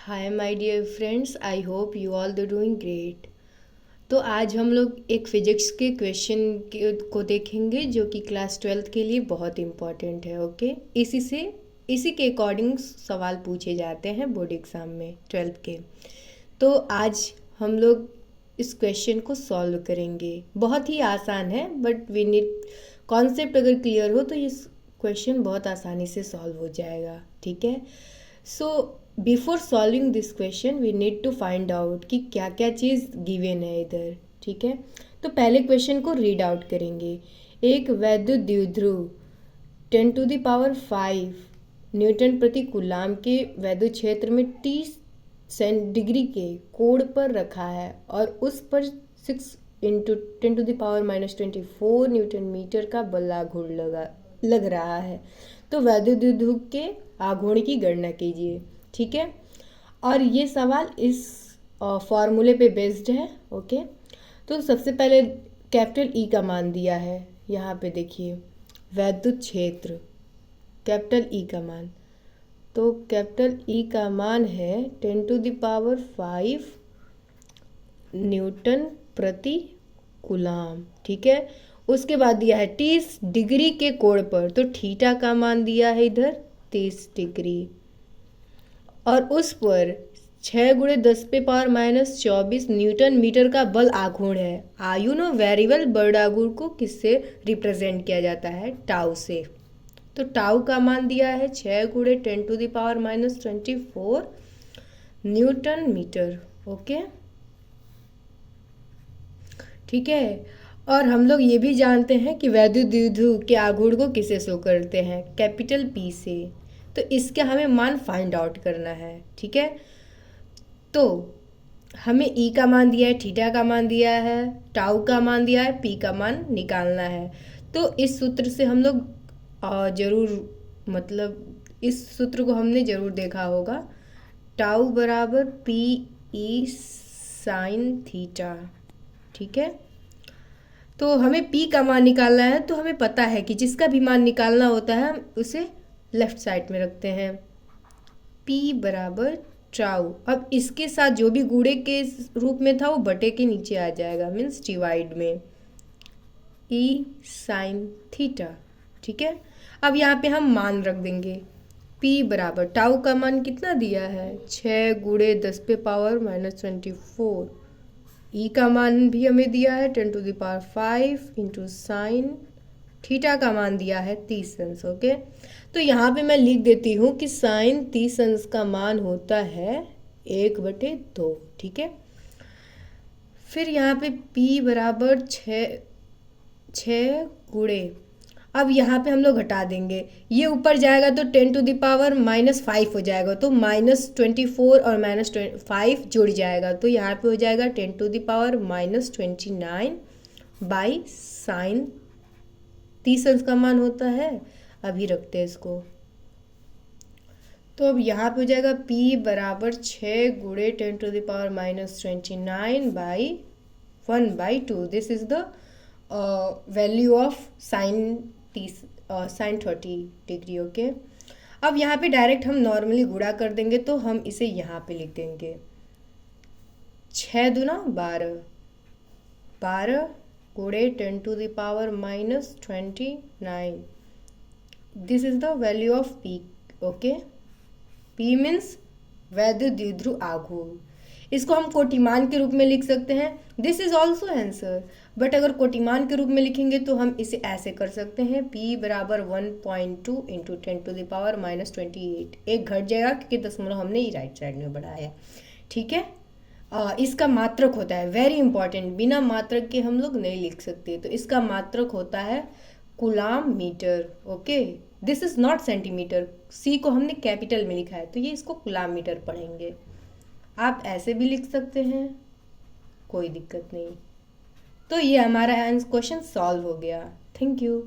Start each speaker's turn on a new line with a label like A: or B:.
A: Hi my dear friends, I hope you all the doing great. तो आज हम लोग एक फिजिक्स के क्वेश्चन को देखेंगे जो कि क्लास 12th के लिए बहुत इम्पॉर्टेंट है। ओके, इसी के अकॉर्डिंग सवाल पूछे जाते हैं बोर्ड एग्ज़ाम में 12th के। तो आज हम लोग इस क्वेश्चन को सॉल्व करेंगे। बहुत ही आसान है, बट वी नीड कॉन्सेप्ट अगर क्लियर हो तो ये क्वेश्चन बहुत आसानी से सॉल्व हो जाएगा। ठीक है। So before solving this question we need to find out कि क्या क्या चीज़ गिवन है इधर। ठीक है। तो पहले क्वेश्चन को रीड आउट करेंगे। एक वैद्युत द्विध्रुव 10⁵ न्यूटन प्रति कूलाम के वैद्युत क्षेत्र में 30 डिग्री के कोण पर रखा है और उस पर 6 इंटू 10⁻⁻24 न्यूटन मीटर का बल आघूर्ण लग रहा है। तो वैद्युत द्विध्रुव के आघूर्ण की गणना कीजिए। ठीक है। और ये सवाल इस फॉर्मूले पे बेस्ड है। ओके। तो सबसे पहले कैपिटल ई का मान दिया है। यहाँ पे देखिए वैद्युत क्षेत्र, कैपिटल ई का मान। तो कैपिटल ई का मान है 10⁵ न्यूटन प्रति कूलाम। ठीक है। उसके बाद दिया है 30 डिग्री के कोण पर, तो थीटा का मान दिया है इधर 30 डिग्री और उस पर 6×10⁻⁻24 न्यूटन मीटर का बल आघूर्ण है। आयु नो वेरिएबल बल आघूर्ण को किससे रिप्रेजेंट किया जाता है? टाउ से। तो टाउ का मान दिया है 6×10⁻⁻24 न्यूटन मीटर। ओके, ठीक है। और हम लोग ये भी जानते हैं कि वैद्युत द्विध्रुव के आघूर्ण को किससे शो करते हैं? कैपिटल पी से। तो इसका हमें मान फाइंड आउट करना है। ठीक है। तो हमें ई का मान दिया है, थीटा का मान दिया है, टाउ का मान दिया है, पी का मान निकालना है। तो इस सूत्र से हम लोग इस सूत्र को हमने ज़रूर देखा होगा। टाउ बराबर पी ई साइन थीटा। ठीक है। तो हमें p का मान निकालना है, तो हमें पता है कि जिसका भी मान निकालना होता है हम उसे लेफ्ट साइड में रखते हैं। p बराबर टाउ। अब इसके साथ जो भी गुणे के रूप में था वो बटे के नीचे आ जाएगा, मीन्स डिवाइड में e साइन थीटा। ठीक है। अब यहाँ पे हम मान रख देंगे। p बराबर टाउ का मान कितना दिया है? 6×10⁻⁻24। ई का मान भी हमें दिया है 10⁵ इंटू साइन थीटा का मान दिया है 30 अंश। ओके। तो यहाँ पे मैं लिख देती हूँ कि साइन 30 अंश का मान होता है 1/2। ठीक है। फिर यहाँ पे p बराबर 6 गुणे, अब यहाँ पे हम लोग घटा देंगे, ये ऊपर जाएगा तो 10⁻⁻5 हो जाएगा, तो -24 और -5 जुड़ जाएगा, तो यहाँ पे हो जाएगा 10⁻⁻29/sin 30 अंश का मान होता है। अभी रखते हैं इसको। तो अब यहाँ पे हो जाएगा p बराबर 6×10⁻29/1/2। This is the value of sine 30 degree. Okay. अब यहाँ पे डायरेक्ट हम नॉर्मली गुणा कर देंगे, तो हम इसे यहाँ पे लिख देंगे 6 दूना 12, 12 गुणे 10⁻⁻29। This is the value of P. Okay. P means वैद्युत द्विध्रुव आघूर्ण। इसको हम कोटिमान के रूप में लिख सकते हैं। This is also answer, but अगर कोटिमान के रूप में लिखेंगे तो हम इसे ऐसे कर सकते हैं p बराबर 1.2 इंटू 10⁻⁻28। एक घट जाएगा क्योंकि दशमलव हमने ये राइट साइड में बढ़ाया। ठीक है। इसका मात्रक होता है, वेरी इंपॉर्टेंट, बिना मात्रक के हम लोग नहीं लिख सकते। तो इसका मात्रक होता है coulomb metre. Okay. This is not centimetre, C को हमने कैपिटल में लिखा है, तो ये इसको कूलाम मीटर पढ़ेंगे। आप ऐसे भी लिख सकते हैं, कोई दिक्कत नहीं। तो ये हमारा क्वेश्चन सॉल्व हो गया। Thank you.